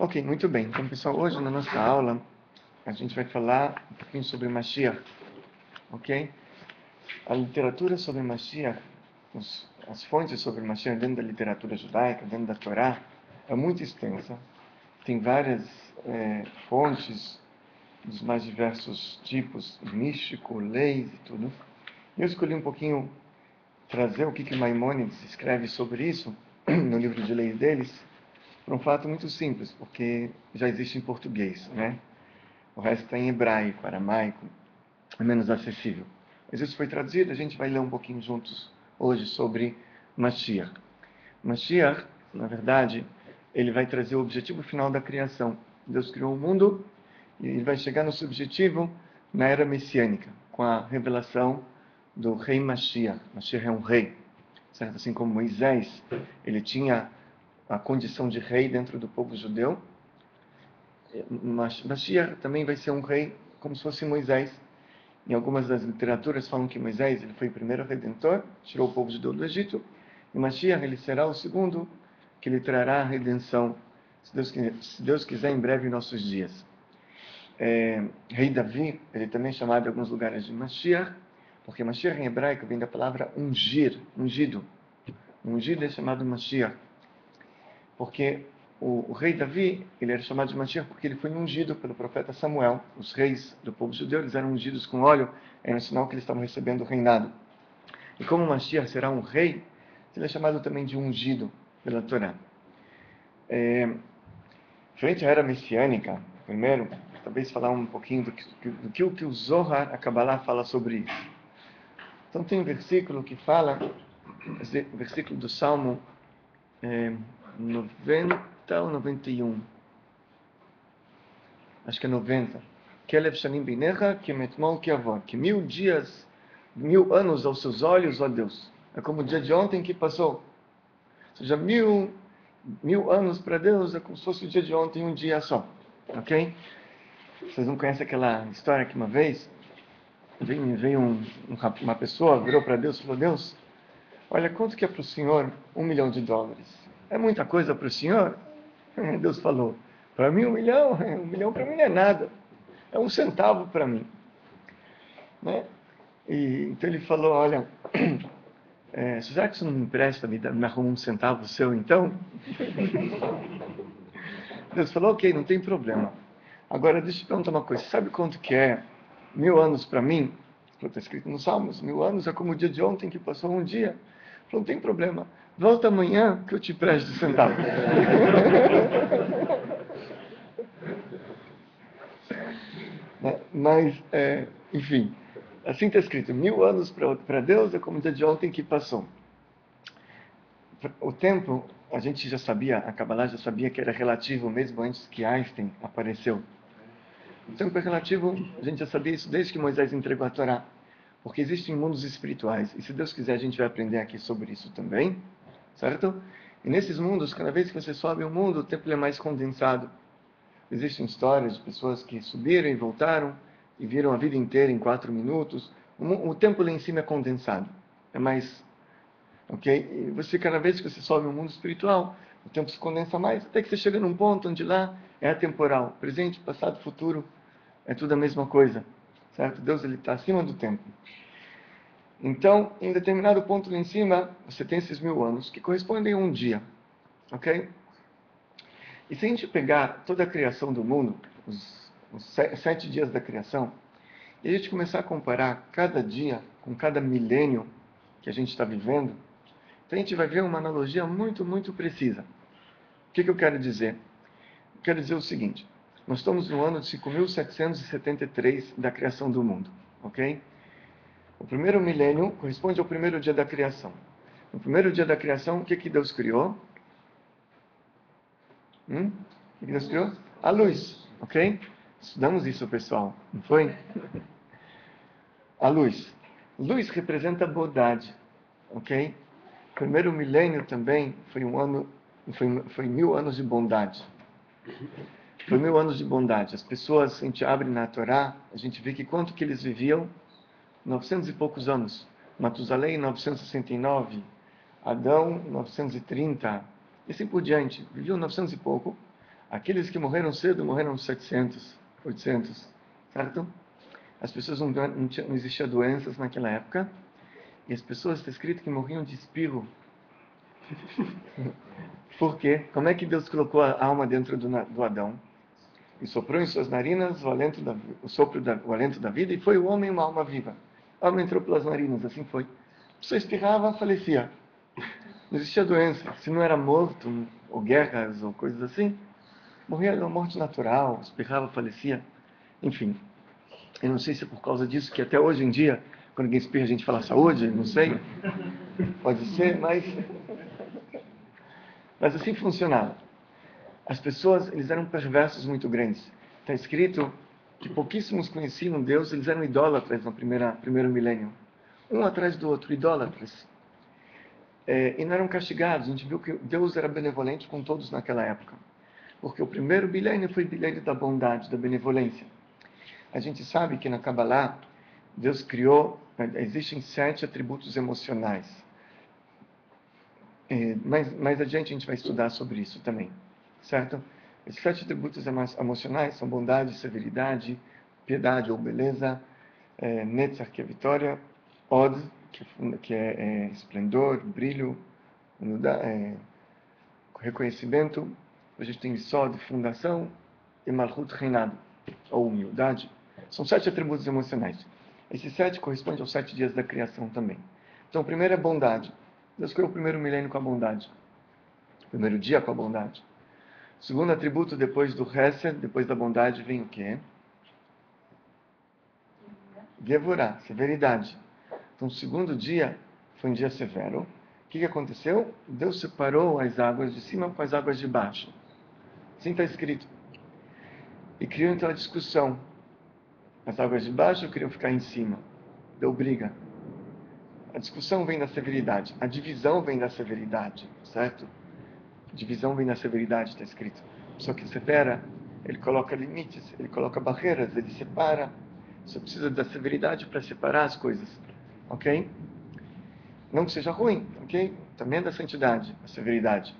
Ok, muito bem. Então, pessoal, hoje na nossa aula a gente vai falar um pouquinho sobre Mashiach, ok? A literatura sobre Mashiach, as fontes sobre Mashiach dentro da literatura judaica, dentro da Torá, é muito extensa. Tem várias fontes dos mais diversos tipos, místico, leis e tudo. Eu escolhi um pouquinho trazer o que Maimônides escreve sobre isso no livro de leis deles, por um fato muito simples, porque já existe em português, né? O resto está em hebraico, aramaico, é menos acessível. Mas isso foi traduzido, a gente vai ler um pouquinho juntos hoje sobre Mashiach. Mashiach, na verdade, ele vai trazer o objetivo final da criação. Deus criou o mundo e ele vai chegar no seu objetivo na era messiânica, com a revelação do rei Mashiach. Mashiach é um rei, certo? Assim como Moisés, ele tinha a condição de rei dentro do povo judeu. Mashiach também vai ser um rei como se fosse Moisés. Em algumas das literaturas falam que Moisés ele foi o primeiro redentor, tirou o povo judeu do Egito, e Mashiach ele será o segundo que lhe trará a redenção, se Deus quiser, em breve em nossos dias. Rei Davi, ele também é chamado em alguns lugares de Mashiach, porque Mashiach em hebraico vem da palavra ungir, ungido. Ungido é chamado Mashiach, porque o rei Davi, ele era chamado de Mashiach porque ele foi ungido pelo profeta Samuel. Os reis do povo judeu, eles eram ungidos com óleo, era um sinal que eles estavam recebendo o reinado. E como Mashiach será um rei, ele é chamado também de ungido pela Torá. Frente à era messiânica, primeiro, talvez falar um pouquinho do que o Zohar, a Kabbalah, fala sobre isso. Então tem um versículo que fala, esse versículo do Salmo 90 ou 91. Acho que é 90. Kelev shanim binecha kemetmol kiavod. Que 1000 dias, 1000 anos aos seus olhos, ó Deus. É como o dia de ontem que passou. Ou seja, mil anos para Deus é como se fosse o dia de ontem, um dia só. Ok? Vocês não conhecem aquela história que uma vez veio uma pessoa, virou para Deus e falou: Deus, olha, quanto que é para o senhor $1 milhão? É muita coisa para o senhor? Deus falou: para mim 1 milhão, 1 milhão para mim não é nada. É 1 centavo para mim. Né? Então ele falou: olha, já que você não me empresta, me arruma 1 centavo seu então? Deus falou: ok, não tem problema. Agora deixa eu te perguntar uma coisa: sabe quanto que é 1000 anos para mim? Está escrito nos Salmos: 1000 anos é como o dia de ontem que passou um dia. Falou: não tem problema, volta amanhã que eu te presto centavos. Mas, enfim, assim está escrito: 1000 anos para Deus é como o dia de ontem que passou. O tempo, a gente já sabia, a Kabbalah já sabia que era relativo mesmo antes que Einstein apareceu. O tempo é relativo, a gente já sabia isso desde que Moisés entregou a Torá. Porque existem mundos espirituais. E se Deus quiser, a gente vai aprender aqui sobre isso também. Certo? E nesses mundos, cada vez que você sobe um mundo, o tempo é mais condensado. Existem histórias de pessoas que subiram e voltaram e viram a vida inteira em 4 minutos. O tempo lá em cima é condensado. É mais... Ok? E você, cada vez que você sobe um mundo espiritual, o tempo se condensa mais, até que você chega num ponto onde lá é atemporal. Presente, passado, futuro, é tudo a mesma coisa. Certo? Deus está acima do tempo. Então, em determinado ponto lá em cima, você tem esses 1000 anos, que correspondem a um dia. Ok? E se a gente pegar toda a criação do mundo, os 7 dias da criação, e a gente começar a comparar cada dia com cada milênio que a gente está vivendo, então a gente vai ver uma analogia muito, muito precisa. O que eu quero dizer? Eu quero dizer o seguinte: nós estamos no ano de 5773 da criação do mundo. Ok? O primeiro milênio corresponde ao primeiro dia da criação. No primeiro dia da criação, o que Deus criou? O que Deus criou? A luz, ok? Estudamos isso, pessoal, não foi? A luz. Luz representa bondade, ok? O primeiro milênio também foi foi 1000 anos de bondade. Foi 1000 anos de bondade. As pessoas, a gente abre na Torá, a gente vê que quanto que eles viviam? 900 e poucos anos. Matusalém, 969. Adão, 930. E assim por diante. Viviam 900 e pouco. Aqueles que morreram cedo, morreram 700, 800, certo? As pessoas não existia doenças naquela época, e as pessoas, está escrito que morriam de espirro. Por quê? Como é que Deus colocou a alma dentro do Adão? E soprou em suas narinas o alento da vida, e foi o homem uma alma viva. A alma entrou pelas narinas, assim foi. A pessoa espirrava, falecia. Não existia doença. Se não era morto, ou guerras, ou coisas assim, morria de uma morte natural, espirrava, falecia. Enfim, eu não sei se é por causa disso que até hoje em dia, quando alguém espirra, a gente fala saúde, não sei. Pode ser, mas assim funcionava. As pessoas, eles eram perversos muito grandes. Está escrito que pouquíssimos conheciam Deus, eles eram idólatras no primeiro milênio. Um atrás do outro, idólatras. E não eram castigados. A gente viu que Deus era benevolente com todos naquela época. Porque o primeiro milênio foi o milênio da bondade, da benevolência. A gente sabe que na Kabbalah, Deus criou, existem 7 atributos emocionais. Mais adiante a gente vai estudar sobre isso também. Certo? Esses 7 atributos emocionais são bondade, severidade, piedade ou beleza, Netzach, que é vitória, Od, que é esplendor, brilho, reconhecimento. A gente tem Sod, fundação, e Malchut, reinado, ou humildade. São 7 atributos emocionais. Esses 7 correspondem aos 7 dias da criação também. Então, o primeiro é bondade. Deus criou o primeiro milênio com a bondade. O primeiro dia com a bondade. O segundo atributo, depois do Hesed, depois da bondade, vem o quê? Gevurah, severidade. Então, o segundo dia foi um dia severo. O que aconteceu? Deus separou as águas de cima com as águas de baixo. Assim está escrito. E criou então a discussão. As águas de baixo queriam ficar em cima. Deu briga. A discussão vem da severidade. A divisão vem da severidade, certo? A divisão vem da severidade, está escrito. Só que separa, ele coloca limites, ele coloca barreiras, ele separa. Você precisa da severidade para separar as coisas, ok? Não que seja ruim, ok? Também é da santidade, a severidade.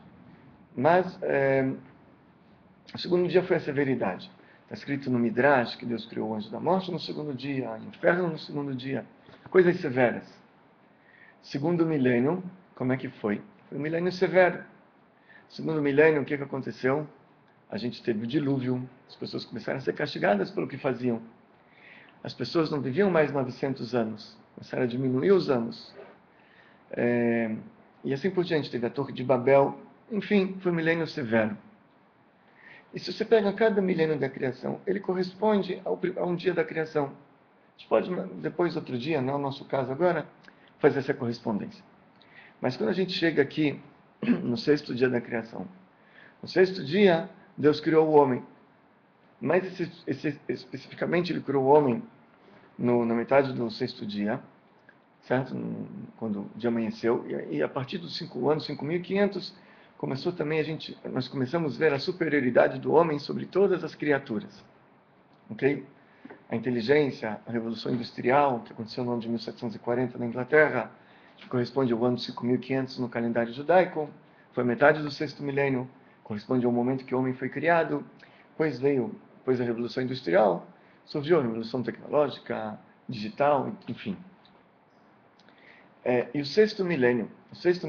Mas o segundo dia foi a severidade. Está escrito no Midrash que Deus criou o anjo da morte no segundo dia, o inferno no segundo dia. Coisas severas. Segundo milênio, como é que foi? Foi um milênio severo. Segundo milênio, o que aconteceu? A gente teve o dilúvio, as pessoas começaram a ser castigadas pelo que faziam. As pessoas não viviam mais 900 anos, começaram a diminuir os anos. E assim por diante, teve a Torre de Babel. Enfim, foi um milênio severo. E se você pega cada milênio da criação, ele corresponde a um dia da criação. A gente pode, depois, outro dia, não é o nosso caso agora, fazer essa correspondência. Mas quando a gente chega aqui, no 6º dia da criação, no 6º dia, Deus criou o homem. Mas especificamente, ele criou o homem na metade do 6º dia, certo? Quando o dia amanheceu. E a partir dos 5 anos, 5.500, começou também nós começamos a ver a superioridade do homem sobre todas as criaturas. Ok? A inteligência, a Revolução Industrial, que aconteceu no ano de 1740 na Inglaterra, que corresponde ao ano de 5.500 no calendário judaico, foi a metade do 6º milênio, corresponde ao momento que o homem foi criado. Depois da Revolução Industrial, surgiu a Revolução Tecnológica, Digital, enfim. E o 6º milênio, o 7º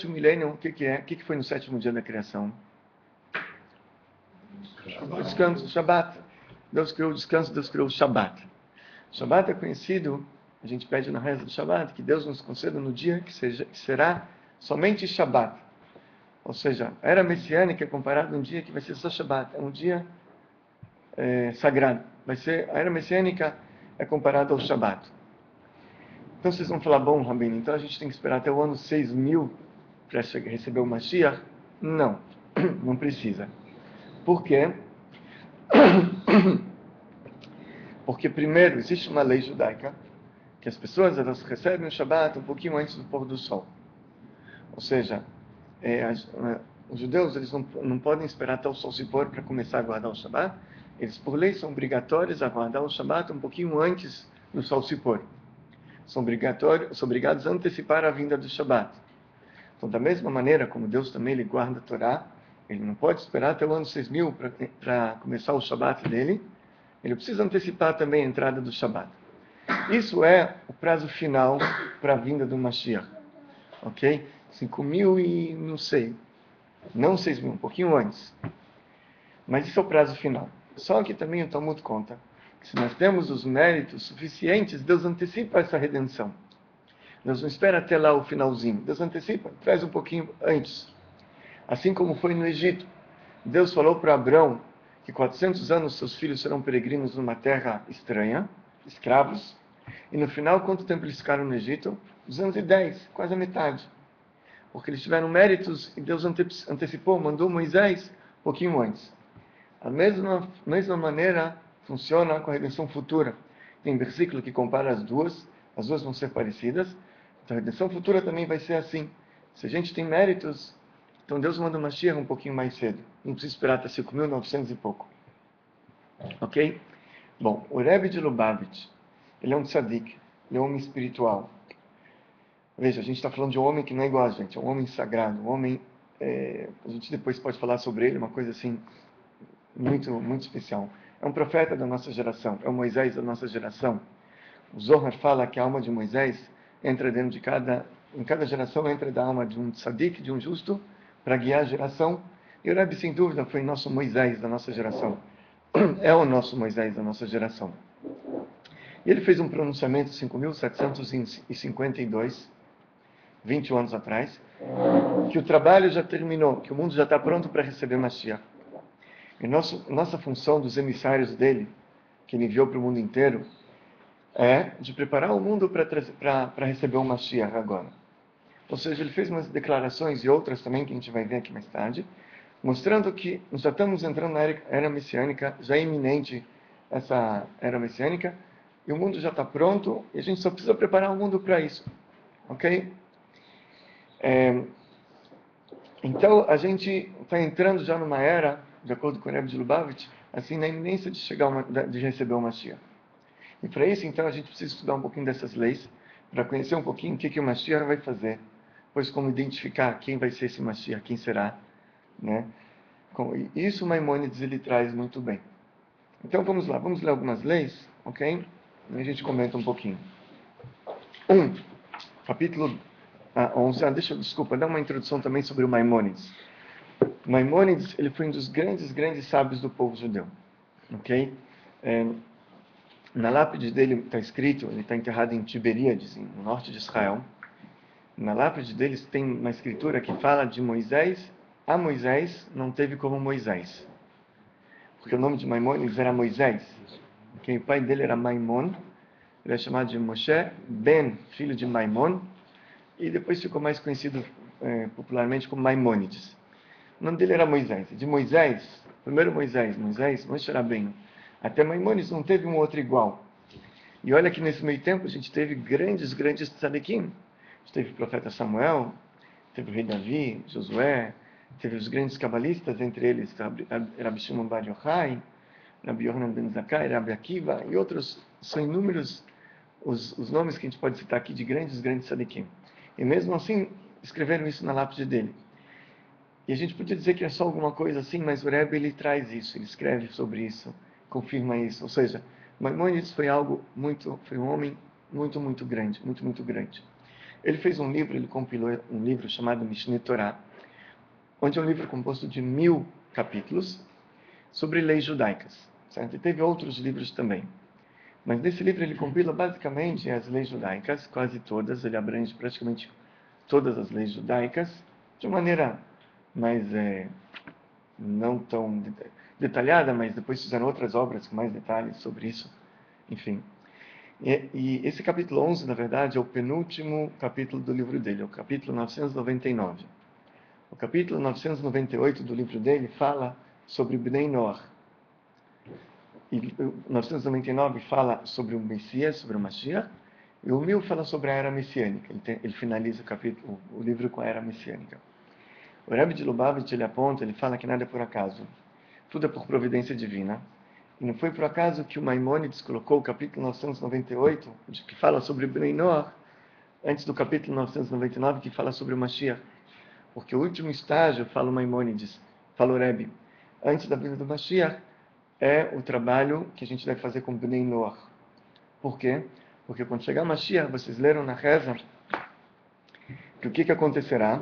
milênio, o que é? O que foi no 7º dia da criação? O descanso, o Shabat. Deus criou o descanso, Deus criou o Shabat. O Shabat é conhecido, a gente pede na reza do Shabat, que Deus nos conceda no dia que será somente Shabat. Ou seja, a era messiânica é comparada a um dia que vai ser só Shabat. É um dia sagrado. A era messiânica é comparada ao Shabat. Então vocês vão falar, bom, Rabino, então a gente tem que esperar até o ano 6.000 para receber o Mashiach? Não, não precisa. Por quê? Porque primeiro existe uma lei judaica que as pessoas elas recebem o Shabat um pouquinho antes do pôr do sol. Ou seja, os judeus eles não podem esperar até o sol se pôr para começar a guardar o Shabat. Eles por lei são obrigatórios a guardar o Shabat um pouquinho antes do sol se pôr. São obrigados a antecipar a vinda do Shabat. Então, da mesma maneira como Deus também ele guarda a Torá, Ele não pode esperar até o ano 6000 para começar o Shabat dele. Ele precisa antecipar também a entrada do Shabat. Isso é o prazo final para a vinda do Mashiach. Ok? 5000 e não sei. Não 6000, um pouquinho antes. Mas isso é o prazo final. Só que também o Talmud conta que se nós temos os méritos suficientes, Deus antecipa essa redenção. Deus não espera até lá o finalzinho. Deus antecipa, traz um pouquinho antes. Assim como foi no Egito. Deus falou para Abrão que 400 anos seus filhos serão peregrinos numa terra estranha, escravos. E no final, quanto tempo eles ficaram no Egito? 210, quase a metade. Porque eles tiveram méritos e Deus antecipou, mandou Moisés um pouquinho antes. A mesma maneira funciona com a redenção futura. Tem versículo que compara as duas vão ser parecidas. Então a redenção futura também vai ser assim. Se a gente tem méritos, então Deus manda o Mashiach um pouquinho mais cedo. Não precisa esperar até 5.900 e pouco. Ok? Bom, o Rebbe de Lubavitch, ele é um tzadik, ele é um homem espiritual. Veja, a gente está falando de um homem que não é igual a gente, é um homem sagrado, um homem... a gente depois pode falar sobre ele, uma coisa assim, muito, muito especial. É um profeta da nossa geração, é o Moisés da nossa geração. O Zohar fala que a alma de Moisés entra dentro de em cada geração entra da alma de um tzadik, de um justo, para guiar a geração. E o Rebbe, sem dúvida, foi nosso Moisés da nossa geração. É o nosso Moisés da nossa geração. E ele fez um pronunciamento em 5.752, 21 anos atrás, que o trabalho já terminou, que o mundo já está pronto para receber Mashiach. E nossa função dos emissários dele, que ele enviou para o mundo inteiro, é de preparar o mundo para receber o Mashiach agora. Ou seja, ele fez umas declarações e outras também, que a gente vai ver aqui mais tarde, mostrando que nós já estamos entrando na era messiânica, já é iminente essa era messiânica, e o mundo já está pronto, e a gente só precisa preparar o mundo para isso. Ok? Então, a gente está entrando já numa era, de acordo com o Rebbe de Lubavitch, assim, na iminência de receber o Mashiach. E para isso, então, a gente precisa estudar um pouquinho dessas leis, para conhecer um pouquinho o que o Mashiach vai fazer, pois como identificar quem vai ser esse Mashiach, quem será, né? Isso o Maimônides ele traz muito bem. Então vamos lá, vamos ler algumas leis, ok? E a gente comenta um pouquinho. Capítulo 11. Desculpa, dá uma introdução também sobre o Maimônides. Maimônides, ele foi um dos grandes sábios do povo judeu, ok? Na lápide dele está escrito, ele está enterrado em Tiberíades, no norte de Israel. Na lápide deles tem uma escritura que fala de Moisés. A Moisés não teve como Moisés. Porque o nome de Maimônides era Moisés. O pai dele era Maimon. Ele é chamado de Moshe Ben, filho de Maimon. E depois ficou mais conhecido popularmente como Maimônides. O nome dele era Moisés. De Moisés, primeiro Moshe Rabbeinu, até Maimônides não teve um outro igual. E olha que nesse meio tempo a gente teve grandes tzadikim. A gente teve o profeta Samuel, teve o rei Davi, Josué, teve os grandes cabalistas, entre eles Rabbi Shimon Bar Yochai, Rabbi Yohanan ben Zakkai, Rabbi Akiva e outros. São inúmeros os nomes que a gente pode citar aqui de grandes tzadikim. E mesmo assim, escreveram isso na lápide dele. E a gente podia dizer que é só alguma coisa assim, mas o Rebbe ele traz isso, ele escreve sobre isso, confirma isso. Ou seja, Maimônides foi um homem muito grande, muito grande. Ele fez um livro, ele compilou um livro chamado Mishneh Torah, onde é um livro composto de 1000 capítulos sobre leis judaicas. Certo? E teve outros livros também. Mas nesse livro ele compila basicamente as leis judaicas, quase todas, ele abrange praticamente todas as leis judaicas, de maneira mais não tão detalhada, mas depois fizeram outras obras com mais detalhes sobre isso. Enfim. E esse capítulo 11, na verdade, é o penúltimo capítulo do livro dele, é o capítulo 999. O capítulo 998 do livro dele fala sobre Bnei Noach. E o 999 fala sobre o Messias, sobre o Mashiach, e o 1000 fala sobre a era messiânica. Ele finaliza o livro com a era messiânica. O Rebbe de Lubavitch, ele aponta, ele fala que nada é por acaso. Tudo é por providência divina. E não foi por acaso que o Maimônides colocou o capítulo 998, que fala sobre Bnei Noach, antes do capítulo 999, que fala sobre o Mashiach. Porque o último estágio, fala o Maimônides, falou Rebbe, antes da vinda do Mashiach, é o trabalho que a gente deve fazer com Bnei Noach. Por quê? Porque quando chegar Mashiach, vocês leram na reza, que o que acontecerá?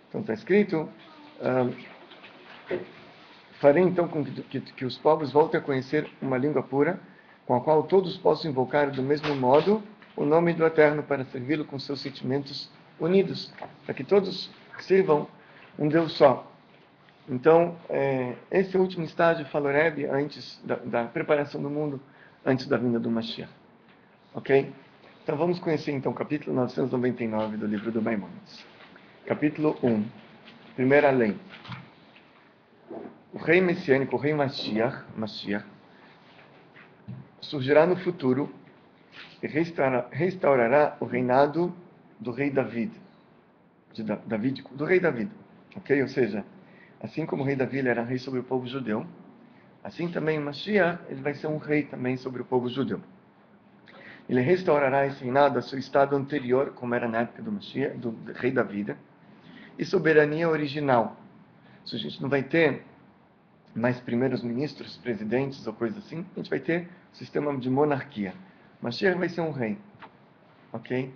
Então está escrito, farei então com que os povos voltem a conhecer uma língua pura, com a qual todos possam invocar do mesmo modo o nome do Eterno para servi-lo com seus sentimentos unidos, para que todos sirvam um Deus só. Então, esse é o último estágio, falou Rebbe, antes da preparação do mundo, antes da vinda do Mashiach. Ok? Então vamos conhecer então o capítulo 999 do livro do Maimonides. Capítulo 1. Primeira lei. O rei messiânico, o rei Mashiach, surgirá no futuro e restaurará o reinado do rei David. Do rei David. Ok? Ou seja, assim como o rei Davi era rei sobre o povo judeu, assim também o Mashiach, ele vai ser um rei também sobre o povo judeu. Ele restaurará esse reinado a seu estado anterior, como era na época do Mashiach, do rei Davi, e soberania original. Se a gente não vai ter mais primeiros ministros, presidentes ou coisa assim, a gente vai ter um sistema de monarquia. Mashiach vai ser um rei. Ok?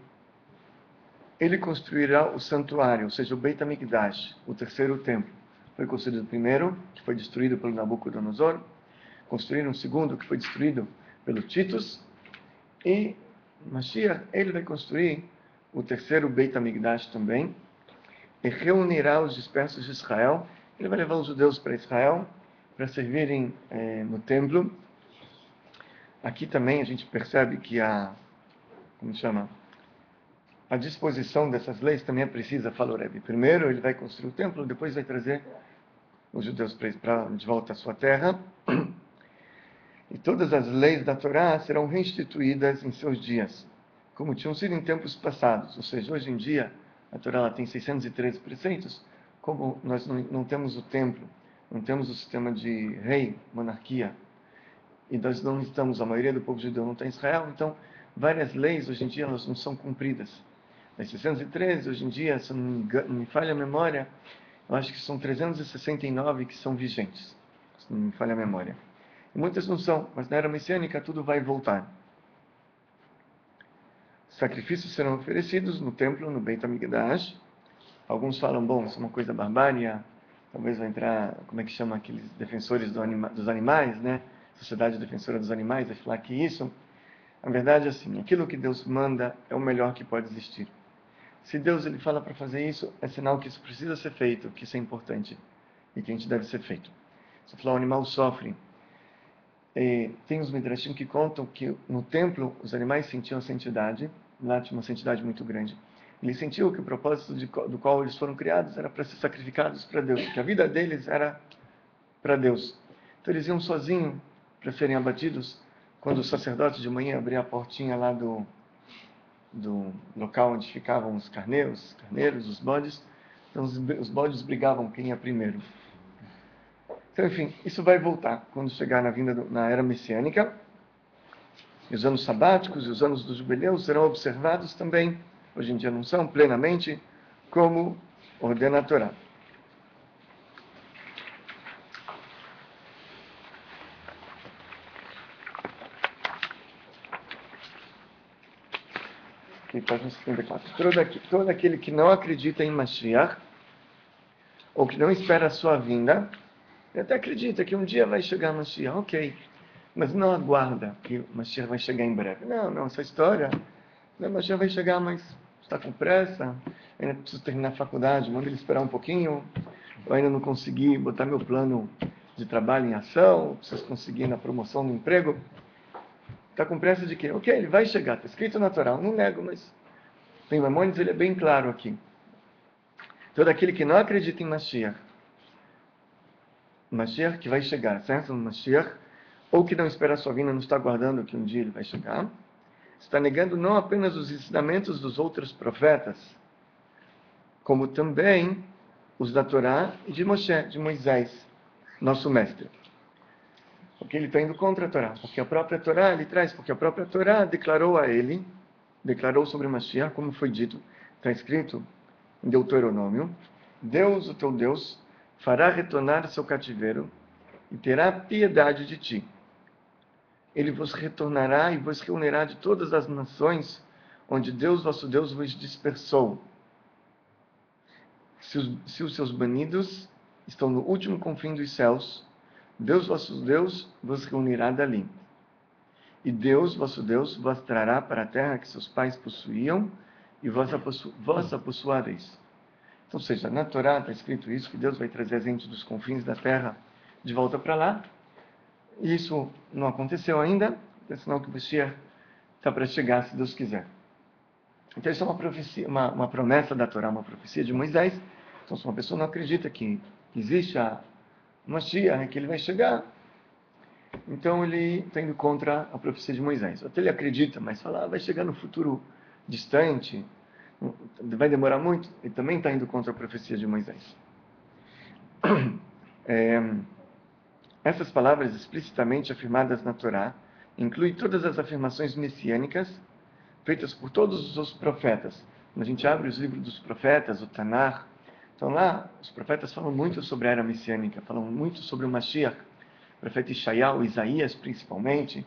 Ele construirá o santuário, ou seja, o Beit HaMikdash, o terceiro templo. Foi construído o primeiro, que foi destruído pelo Nabucodonosor. Construíram o segundo, que foi destruído pelo Titus. E Mashiach, ele vai construir o terceiro Beit HaMikdash também. E reunirá os dispersos de Israel. Ele vai levar os judeus para Israel, para servirem no templo. Aqui também a gente percebe que a disposição dessas leis também é precisa, falou Rebbe. Primeiro ele vai construir o templo, depois vai trazer os judeus de volta à sua terra. E todas as leis da Torá serão reinstituídas em seus dias, como tinham sido em tempos passados. Ou seja, hoje em dia, a Torá ela tem 613 preceitos, como nós não temos o templo, não temos o sistema de rei, monarquia, e nós não estamos, a maioria do povo judeu não está em Israel, então várias leis hoje em dia elas não são cumpridas. As 613, hoje em dia, se não me falha a memória, eu acho que são 369 que são vigentes, se não me falha a memória. E muitas não são, mas na era messiânica tudo vai voltar. Sacrifícios serão oferecidos no templo, no Beit HaMikdash. Alguns falam, bom, isso é uma coisa barbária, talvez vai entrar, como é que chama aqueles defensores dos animais, né? Sociedade Defensora dos Animais, vai falar que isso, na verdade, assim, aquilo que Deus manda é o melhor que pode existir. Se Deus ele fala para fazer isso, é sinal que isso precisa ser feito, que isso é importante e que a gente deve ser feito. Se falar o animal sofre, tem os midrashim que contam que no templo os animais sentiam a santidade, lá tinha uma santidade muito grande. Eles sentiam que o propósito do qual eles foram criados era para ser sacrificados para Deus, que a vida deles era para Deus. Então eles iam sozinhos para serem abatidos. Quando o sacerdote de manhã abria a portinha lá do local onde ficavam os carneiros, os bodes, então os bodes brigavam quem ia primeiro. Então, enfim, isso vai voltar quando chegar na era messiânica. E os anos sabáticos e os anos dos jubileus serão observados também, hoje em dia não são plenamente, como ordena a Torá. Página 74. Todo aquele que não acredita em Mashiach, ou que não espera a sua vinda, ele até acredita que um dia vai chegar Mashiach, ok, mas não aguarda que Mashiach vai chegar em breve. Não, essa história, Mashiach vai chegar, mas está com pressa, ainda preciso terminar a faculdade, manda ele esperar um pouquinho, eu ainda não consegui botar meu plano de trabalho em ação, preciso conseguir na promoção no emprego. Está com pressa de quê? Ok, ele vai chegar, está escrito na Torá, eu não nego, mas tem Maimonides, ele é bem claro aqui. Todo aquele que não acredita em Mashiach que vai chegar, certo? Mashiach, ou que não espera a sua vinda, não está aguardando que um dia ele vai chegar, está negando não apenas os ensinamentos dos outros profetas, como também os da Torá e de Moshe, de Moisés, nosso mestre. Porque ele está indo contra a Torá, porque a própria Torá, porque a própria Torá declarou sobre Mashiach, como foi dito, está escrito em Deuteronômio, Deus, o teu Deus, fará retornar seu cativeiro e terá piedade de ti. Ele vos retornará e vos reunirá de todas as nações onde Deus, vosso Deus, vos dispersou. Se os seus banidos estão no último confim dos céus, Deus, vosso Deus, vos reunirá dali. E Deus, vosso Deus, vos trará para a terra que seus pais possuíam, e vós a possuareis. Então, ou seja, na Torá está escrito isso, que Deus vai trazer a gente dos confins da terra de volta para lá. E isso não aconteceu ainda, é sinal que o Mashiach está para chegar, se Deus quiser. Então, isso é uma profecia, uma promessa da Torá, uma profecia de Moisés. Então, se uma pessoa não acredita que existe a Mashiach, que ele vai chegar, então ele está indo contra a profecia de Moisés. Até ele acredita, mas fala, vai chegar no futuro distante, vai demorar muito, ele também está indo contra a profecia de Moisés. Essas palavras explicitamente afirmadas na Torá incluem todas as afirmações messiânicas feitas por todos os profetas. Quando a gente abre os livros dos profetas, o Tanar, então lá os profetas falam muito sobre a era messiânica, falam muito sobre o Mashiach, o profeta Ishayahu, Isaías principalmente.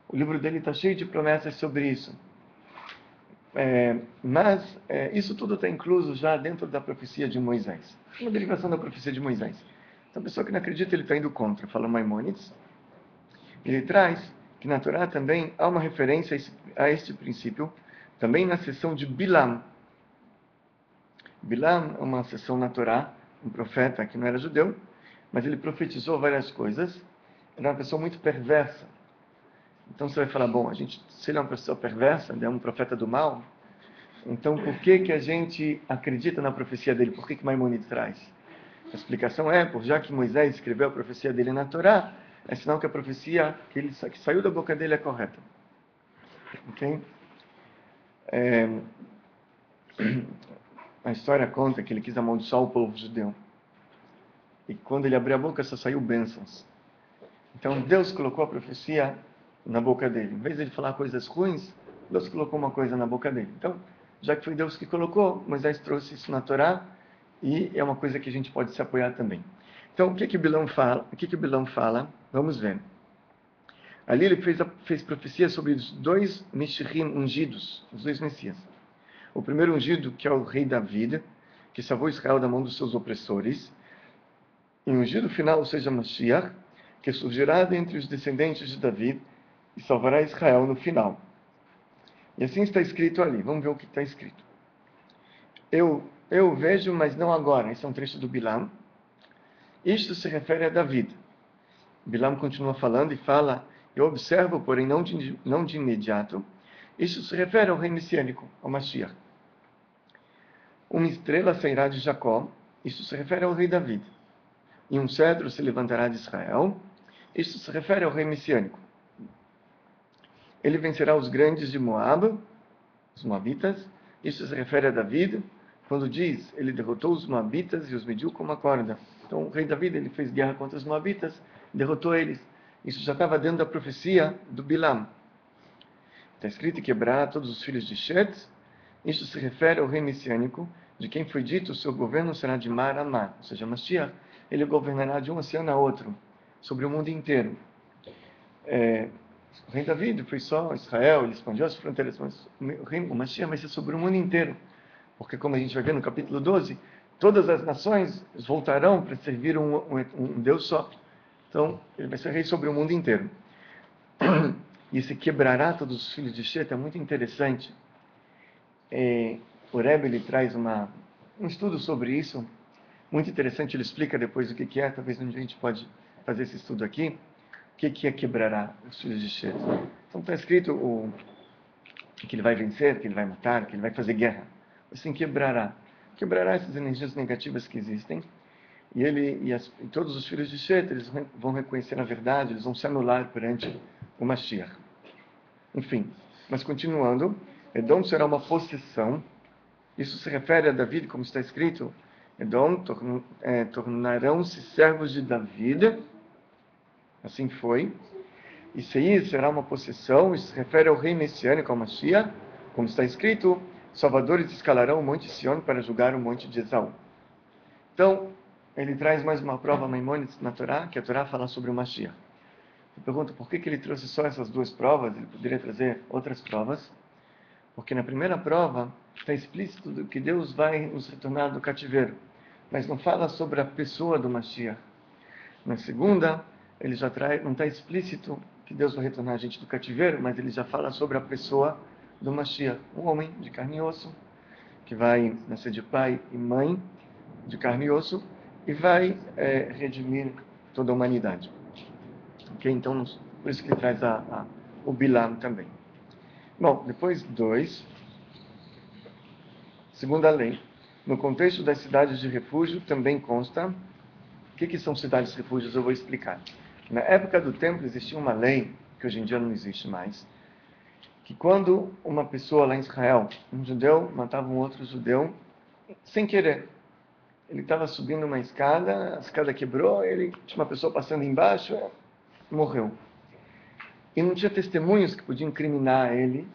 O livro dele está cheio de promessas sobre isso. Mas isso tudo está incluso já dentro da profecia de Moisés. Uma derivação da profecia de Moisés. Então a pessoa que não acredita, ele está indo contra. Fala Maimônides. Ele traz que na Torá também há uma referência a este princípio, também na seção de Bilam. Bilam é uma seção na Torá, um profeta que não era judeu, mas ele profetizou várias coisas. Era uma pessoa muito perversa. Então você vai falar, bom, se ele é uma pessoa perversa, ele é um profeta do mal, então por que a gente acredita na profecia dele? Por que Maimônides traz? A explicação já que Moisés escreveu a profecia dele na Torá, é sinal que a profecia que saiu da boca dele é correta. Ok? A história conta que ele quis amaldiçoar o povo judeu. E quando ele abriu a boca, só saiu bênçãos. Então Deus colocou a profecia na boca dele. Em vez de ele falar coisas ruins, Deus colocou uma coisa na boca dele. Então, já que foi Deus que colocou, Moisés trouxe isso na Torá, e é uma coisa que a gente pode se apoiar também. Então, o que Bilam fala? Vamos ver. Ali ele fez profecia sobre os dois Meshirim ungidos, os dois Messias. O primeiro ungido, que é o rei David, que salvou Israel da mão dos seus opressores. E o ungido final, ou seja, Mashiach, que surgirá dentre os descendentes de David e salvará Israel no final. E assim está escrito ali. Vamos ver o que está escrito. Eu vejo, mas não agora. Esse é um trecho do Bilam. Isto se refere a David. Bilam continua falando e fala, eu observo, porém não de imediato. Isto se refere ao rei messiânico, ao Mashiach. Uma estrela sairá de Jacó. Isto se refere ao rei David. E um cedro se levantará de Israel. Isto se refere ao rei messiânico. Ele vencerá os grandes de Moab, os Moabitas. Isto se refere a David, quando diz, ele derrotou os Moabitas e os mediu com uma corda. Então, o rei David, ele fez guerra contra os Moabitas, derrotou eles. Isso já estava dentro da profecia do Bilam. Está escrito que quebrará todos os filhos de Shet. Isso se refere ao rei messiânico, de quem foi dito, o seu governo será de mar a mar. Ou seja, Mashiach, ele governará de um oceano a outro, sobre o mundo inteiro. O rei David foi só Israel, ele expandiu as fronteiras, mas o Mashiach vai ser sobre o mundo inteiro. Porque, como a gente vai ver no capítulo 12, todas as nações voltarão para servir um Deus só. Então, ele vai ser rei sobre o mundo inteiro. E esse quebrará todos os filhos de Shet é muito interessante. O Rebbe, ele traz um estudo sobre isso, muito interessante. Ele explica depois o que é, talvez a gente pode fazer esse estudo aqui. O que é quebrará os filhos de Shet? Então está escrito que ele vai vencer, que ele vai matar, que ele vai fazer guerra. Assim, quebrará essas energias negativas que existem, e todos os filhos de Shet, eles vão reconhecer a verdade, eles vão se anular perante o Mashiach. Enfim, mas continuando, Edom será uma possessão. Isso se refere a David, como está escrito, Edom tornarão-se servos de David, assim foi. E Seir será uma possessão, isso se refere ao rei messiânico, ao Mashiach, como está escrito, salvadores escalarão o monte Sião para julgar o monte de Esaú. Então, ele traz mais uma prova Maimônides na Torá, que a Torá fala sobre o Mashiach. Eu pergunto por que ele trouxe só essas duas provas, ele poderia trazer outras provas, porque na primeira prova está explícito que Deus vai nos retornar do cativeiro, mas não fala sobre a pessoa do Mashiach. Na segunda, ele já traz, não está explícito que Deus vai retornar a gente do cativeiro, mas ele já fala sobre a pessoa do Mashiach, um homem de carne e osso, que vai nascer de pai e mãe, de carne e osso, e vai redimir toda a humanidade. Okay? Então, por isso que ele traz o Bilam também. Bom, depois 2. Segunda lei. No contexto das cidades de refúgio também consta. O que são cidades de refúgios? Eu vou explicar. Na época do templo existia uma lei, que hoje em dia não existe mais, que quando uma pessoa lá em Israel, um judeu, matava um outro judeu, sem querer. Ele estava subindo uma escada, a escada quebrou, tinha uma pessoa passando embaixo, morreu. E não tinha testemunhos que podiam incriminar ele,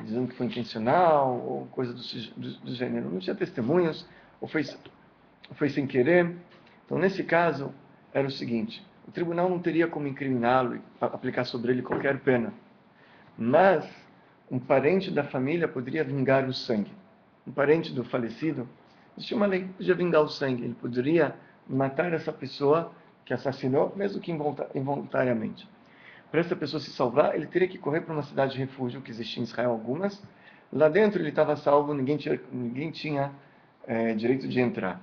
dizendo que foi intencional, ou coisa do gênero. Não tinha testemunhos, ou foi sem querer. Então, nesse caso, era o seguinte: o tribunal não teria como incriminá-lo e aplicar sobre ele qualquer pena. Mas um parente da família poderia vingar o sangue. Um parente do falecido, existia uma lei que podia vingar o sangue. Ele poderia matar essa pessoa que assassinou, mesmo que involuntariamente. Para essa pessoa se salvar, ele teria que correr para uma cidade de refúgio, que existia em Israel algumas. Lá dentro ele estava salvo, ninguém tinha direito de entrar.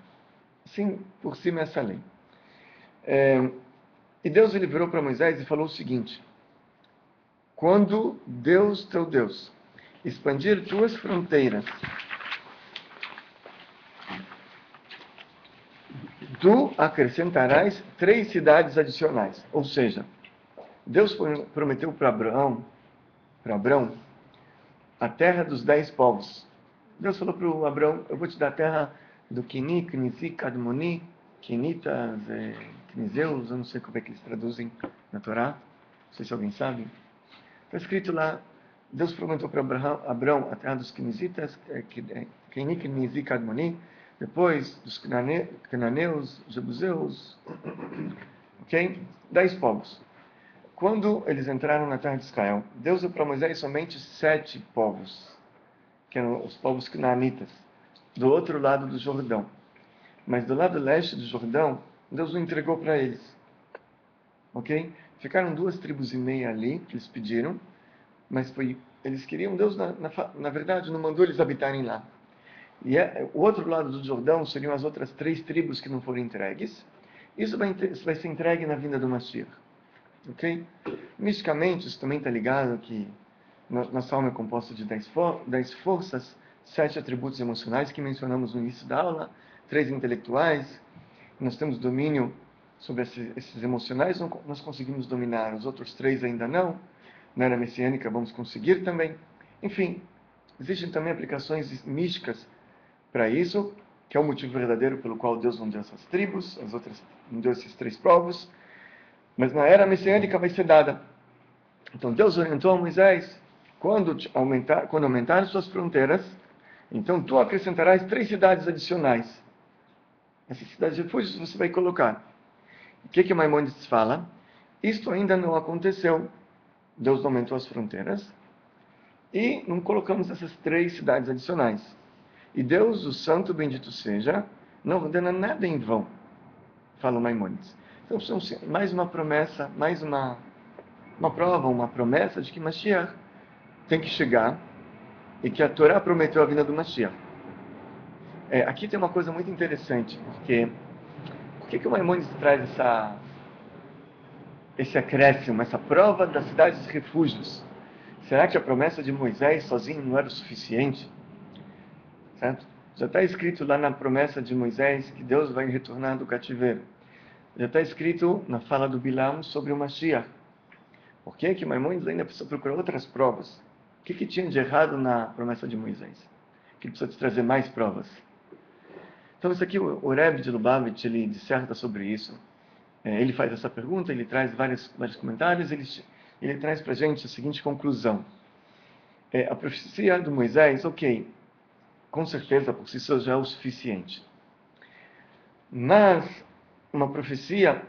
Assim, por cima essa lei. E Deus ele virou para Moisés e falou o seguinte: quando Deus, teu Deus, expandir tuas fronteiras, tu acrescentarás 3 cidades adicionais. Ou seja, Deus prometeu para Abrão, a terra dos 10 povos. Deus falou para o Abrão: eu vou te dar a terra do Quini, Quinizi, Cadmoni, Quinitas, Quinizeus, eu não sei como é que eles traduzem na Torá, não sei se alguém sabe. Está escrito lá, Deus prometeu para Abrão a terra dos Quinizitas, Quini, Quinizi, Cadmoni, depois dos cananeus, jebuseus, ok? 10 povos. Quando eles entraram na terra de Israel, Deus deu para Moisés somente 7 povos, que eram os povos canaanitas, do outro lado do Jordão. Mas do lado leste do Jordão, Deus o entregou para eles. Ok? Ficaram 2 tribos e meia ali, que eles pediram, mas eles queriam, Deus na verdade não mandou eles habitarem lá. E o outro lado do Jordão seriam as outras 3 tribos que não foram entregues. Isso vai ser entregue na vinda do Mashiach. Ok? Misticamente, isso também está ligado que nossa alma é composta de 10 forças, 7 atributos emocionais que mencionamos no início da aula, 3 intelectuais. Nós temos domínio sobre esses emocionais, nós conseguimos dominar, os outros 3 ainda não. Na era messiânica vamos conseguir também. Enfim, existem também aplicações místicas para isso, que é o motivo verdadeiro pelo qual Deus não deu essas tribos, as outras não deu esses 3 povos. Mas na era messiânica vai ser dada. Então Deus orientou a Moisés: quando aumentar suas fronteiras, então tu acrescentarás 3 cidades adicionais. Essas cidades de refúgios você vai colocar. O que Maimônides fala? Isto ainda não aconteceu. Deus aumentou as fronteiras e não colocamos essas 3 cidades adicionais. E Deus, o Santo bendito seja, não ordena nada em vão, fala Maimônides. Então, mais uma promessa, mais uma prova, uma promessa de que Mashiach tem que chegar e que a Torá prometeu a vinda do Mashiach. Aqui tem uma coisa muito interessante, porque por que o Maimônides traz esse acréscimo, essa prova das cidades de refúgios? Será que a promessa de Moisés sozinho não era o suficiente? Certo? Já está escrito lá na promessa de Moisés que Deus vai retornar do cativeiro. Já está escrito na fala do Bilam sobre o Mashiach. Por que Maimônides ainda precisa procurar outras provas? O que tinha de errado na promessa de Moisés? Que ele precisa trazer mais provas. Então, isso aqui, o Rebbe de Lubavitch, ele disserta sobre isso. Ele faz essa pergunta, ele traz vários comentários, ele traz para a gente a seguinte conclusão. A profecia do Moisés, ok, com certeza por si só já é o suficiente. Mas uma profecia